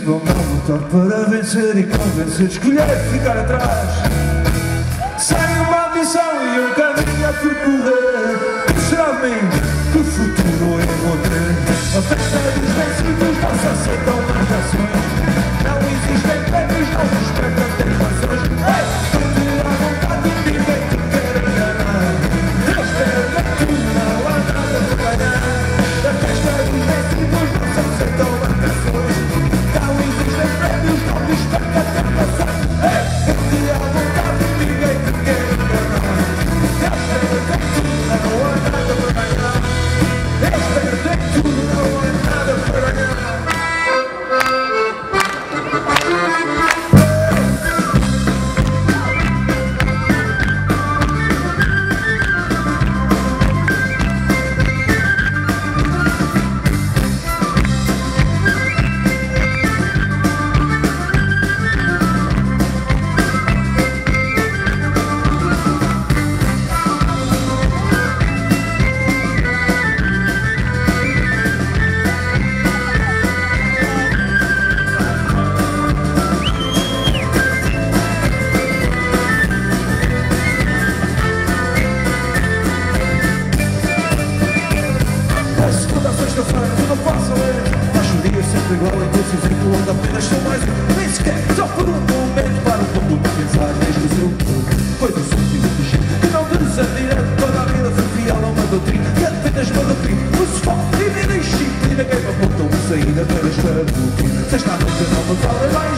impossível não lutar para vencer e convencer, escolher ficar atrás. Sem uma missão e um caminho a percorrer, que será de mim, que futuro eu vou ter? A festa dos vencidos não se aceitam mais ações, não existem prémios, não se respeitam tentações. Ei, à vontade de ninguém te quer enganar, Deus perde tudo, não há nada para ganhar. A festa dos vencidos não se aceitam mais ações, não existem prémios, não se respeitam tentações. Ei, à vontade de ninguém te quer enganar, Deus perde tudo, não há nada para ganhar. Deus perde tudo, não há nada para ganhar. Igual a doces em que onde apenas sou mais um, nem sequer, só por um momento para um pouco de pensar neste seu foi do sentido de gente que não desanira, toda a vida foi fiel a uma doutrina e apenas uma doutrina, o sofá, divina e disciplina, quem me apontou uma saída para esta rotina, se esta noite não me fala mais